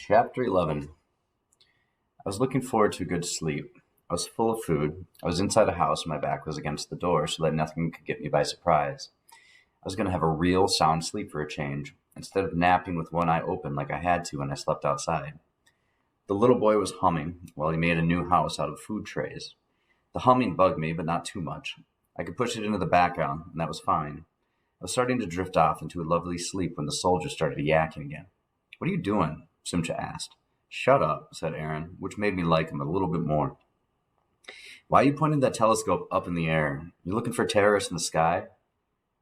Chapter 11. I was looking forward to a good sleep. I was full of food. I was inside a house and my back was against the door so that nothing could get me by surprise. I was going to have a real sound sleep for a change, instead of napping with one eye open like I had to when I slept outside. The little boy was humming while he made a new house out of food trays. The humming bugged me, but not too much. I could push it into the background, and that was fine. I was starting to drift off into a lovely sleep when the soldier started yakking again. "What are you doing?" Simcha asked. "Shut up," said Aaron, which made me like him a little bit more. "Why are you pointing that telescope up in the air? You looking for terrorists in the sky?"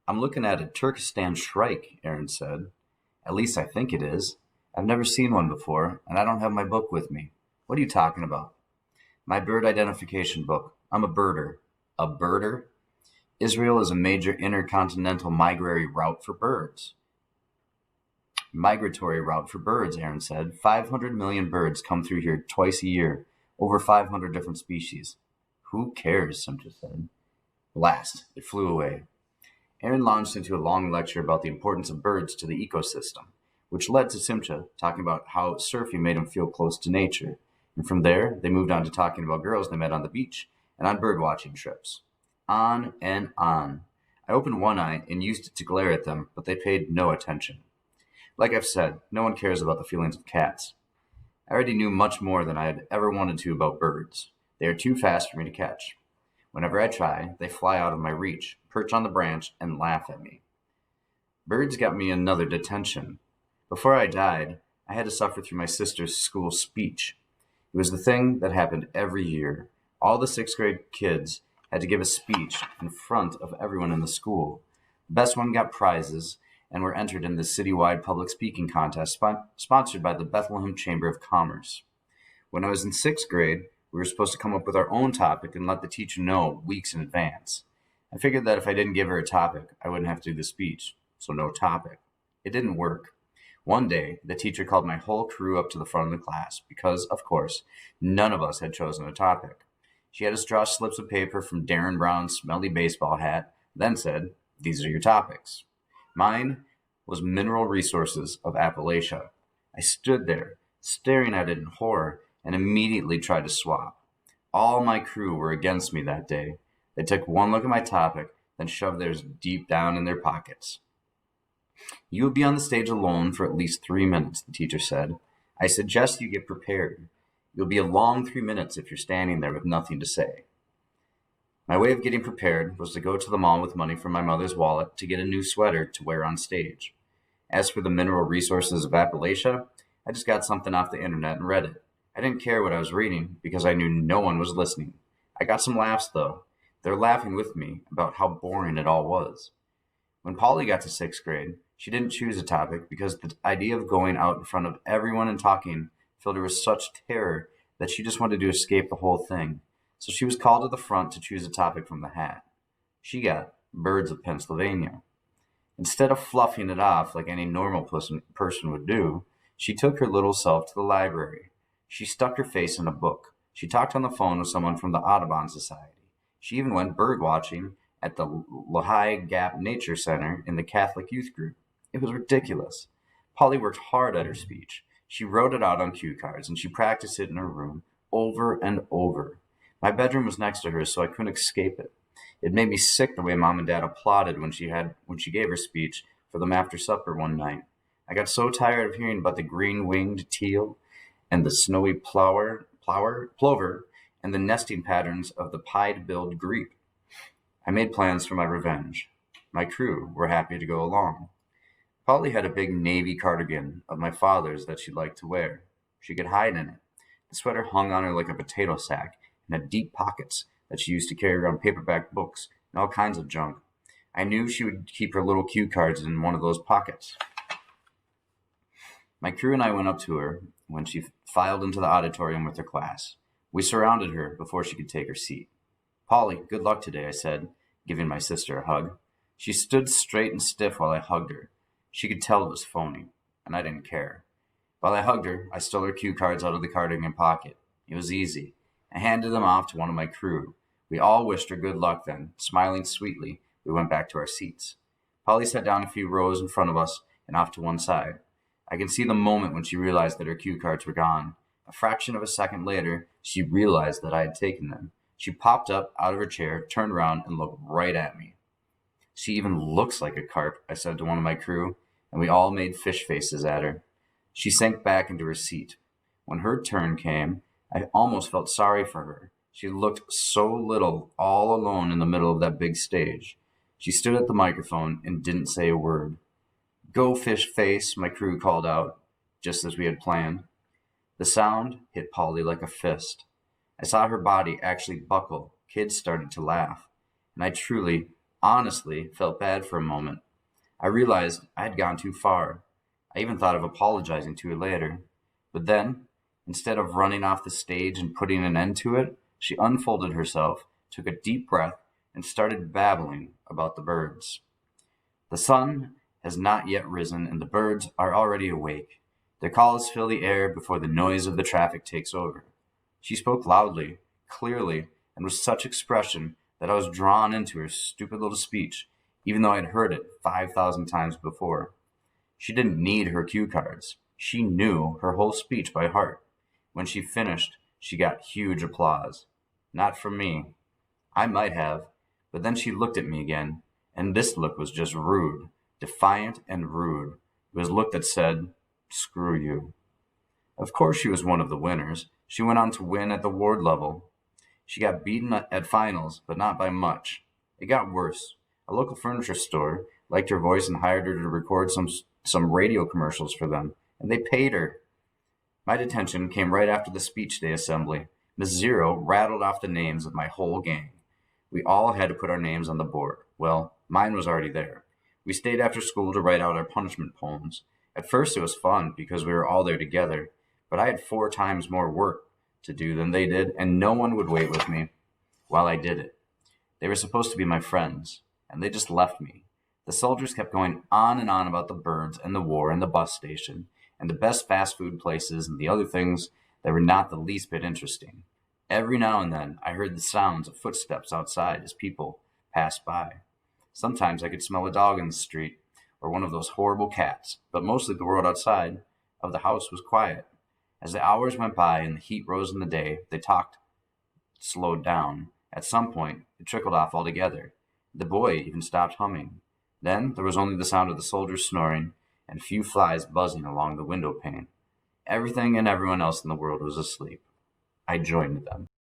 "I'm looking at a Turkestan Shrike," Aaron said. "At least I think it is. I've never seen one before, and I don't have my book with me." "What are you talking about?" "My bird identification book. I'm a birder." "A birder?" "Israel is a major intercontinental migratory route for birds," Aaron said. 500 million birds come through here twice a year, over 500 different species. "Who cares?" Simcha said. Blast! It flew away. Aaron launched into a long lecture about the importance of birds to the ecosystem, which led to Simcha talking about how surfing made him feel close to nature. And from there, they moved on to talking about girls they met on the beach and on bird watching trips. On and on. I opened one eye and used it to glare at them, but they paid no attention. Like I've said, no one cares about the feelings of cats. I already knew much more than I had ever wanted to about birds. They are too fast for me to catch. Whenever I try, they fly out of my reach, perch on the branch, and laugh at me. Birds got me another detention. Before I died, I had to suffer through my sister's school speech. It was the thing that happened every year. All the sixth grade kids had to give a speech in front of everyone in the school. The best one got prizes and were entered in the citywide public speaking contest sponsored by the Bethlehem Chamber of Commerce. When I was in sixth grade, we were supposed to come up with our own topic and let the teacher know weeks in advance. I figured that if I didn't give her a topic, I wouldn't have to do the speech, so no topic. It didn't work. One day, the teacher called my whole crew up to the front of the class because, of course, none of us had chosen a topic. She had us draw slips of paper from Darren Brown's smelly baseball hat, then said, "These are your topics." Mine was Mineral Resources of Appalachia. I stood there, staring at it in horror, and immediately tried to swap. All my crew were against me that day. They took one look at my topic, then shoved theirs deep down in their pockets. "You will be on the stage alone for at least 3 minutes," the teacher said. "I suggest you get prepared. You'll be a long 3 minutes if you're standing there with nothing to say." My way of getting prepared was to go to the mall with money from my mother's wallet to get a new sweater to wear on stage. As for the Mineral Resources of Appalachia, I just got something off the internet and read it. I didn't care what I was reading because I knew no one was listening. I got some laughs, though. They're laughing with me about how boring it all was. When Polly got to sixth grade, she didn't choose a topic because the idea of going out in front of everyone and talking filled her with such terror that she just wanted to escape the whole thing. So she was called to the front to choose a topic from the hat. She got Birds of Pennsylvania. Instead of fluffing it off like any normal person would do, she took her little self to the library. She stuck her face in a book. She talked on the phone with someone from the Audubon Society. She even went bird watching at the Lehigh Gap Nature Center in the Catholic youth group. It was ridiculous. Polly worked hard at her speech. She wrote it out on cue cards, and she practiced it in her room over and over. My bedroom was next to hers, so I couldn't escape it. It made me sick the way Mom and Dad applauded when she gave her speech for them after supper one night. I got so tired of hearing about the green-winged teal and the snowy plover and the nesting patterns of the pied-billed grebe. I made plans for my revenge. My crew were happy to go along. Polly had a big navy cardigan of my father's that she liked to wear. She could hide in it. The sweater hung on her like a potato sack and had deep pockets that she used to carry around paperback books and all kinds of junk. I knew she would keep her little cue cards in one of those pockets. My crew and I went up to her when she filed into the auditorium with her class. We surrounded her before she could take her seat. "Polly, good luck today," I said, giving my sister a hug. She stood straight and stiff while I hugged her. She could tell it was phony, and I didn't care. While I hugged her, I stole her cue cards out of the cardigan pocket. It was easy. I handed them off to one of my crew. We all wished her good luck then. Smiling sweetly, we went back to our seats. Polly sat down a few rows in front of us and off to one side. I can see the moment when she realized that her cue cards were gone. A fraction of a second later, she realized that I had taken them. She popped up out of her chair, turned around, and looked right at me. She even looks like a carp, I said to one of my crew, and we all made fish faces at her. She sank back into her seat. When her turn came, I almost felt sorry for her. She looked so little, all alone in the middle of that big stage. She stood at the microphone and didn't say a word. "Go, fish face," my crew called out, just as we had planned. The sound hit Polly like a fist. I saw her body actually buckle. Kids started to laugh. And I truly, honestly felt bad for a moment. I realized I had gone too far. I even thought of apologizing to her later. But then, instead of running off the stage and putting an end to it, she unfolded herself, took a deep breath, and started babbling about the birds. The sun has not yet risen, and the birds are already awake. Their calls fill the air before the noise of the traffic takes over. She spoke loudly, clearly, and with such expression that I was drawn into her stupid little speech, even though I had heard it 5,000 times before. She didn't need her cue cards. She knew her whole speech by heart. When she finished, she got huge applause. Not from me. I might have, but then she looked at me again, and this look was just rude, defiant and rude. It was a look that said, "Screw you." Of course she was one of the winners. She went on to win at the ward level. She got beaten at finals, but not by much. It got worse. A local furniture store liked her voice and hired her to record some radio commercials for them, and they paid her. My detention came right after the speech day assembly. Miss Zero rattled off the names of my whole gang. We all had to put our names on the board. Well, mine was already there. We stayed after school to write out our punishment poems. At first it was fun because we were all there together, but I had 4 times more work to do than they did, and no one would wait with me while I did it. They were supposed to be my friends, and they just left me. The soldiers kept going on and on about the birds and the war and the bus station and the best fast food places and the other things that were not the least bit interesting. Every now and then I heard the sounds of footsteps outside as people passed by. Sometimes I could smell a dog in the street or one of those horrible cats, but mostly the world outside of the house was quiet. As the hours went by and the heat rose in the day, they talked slowed down. At some point, it trickled off altogether. The boy even stopped humming. Then there was only the sound of the soldiers snoring and a few flies buzzing along the window pane. Everything and everyone else in the world was asleep. I joined them.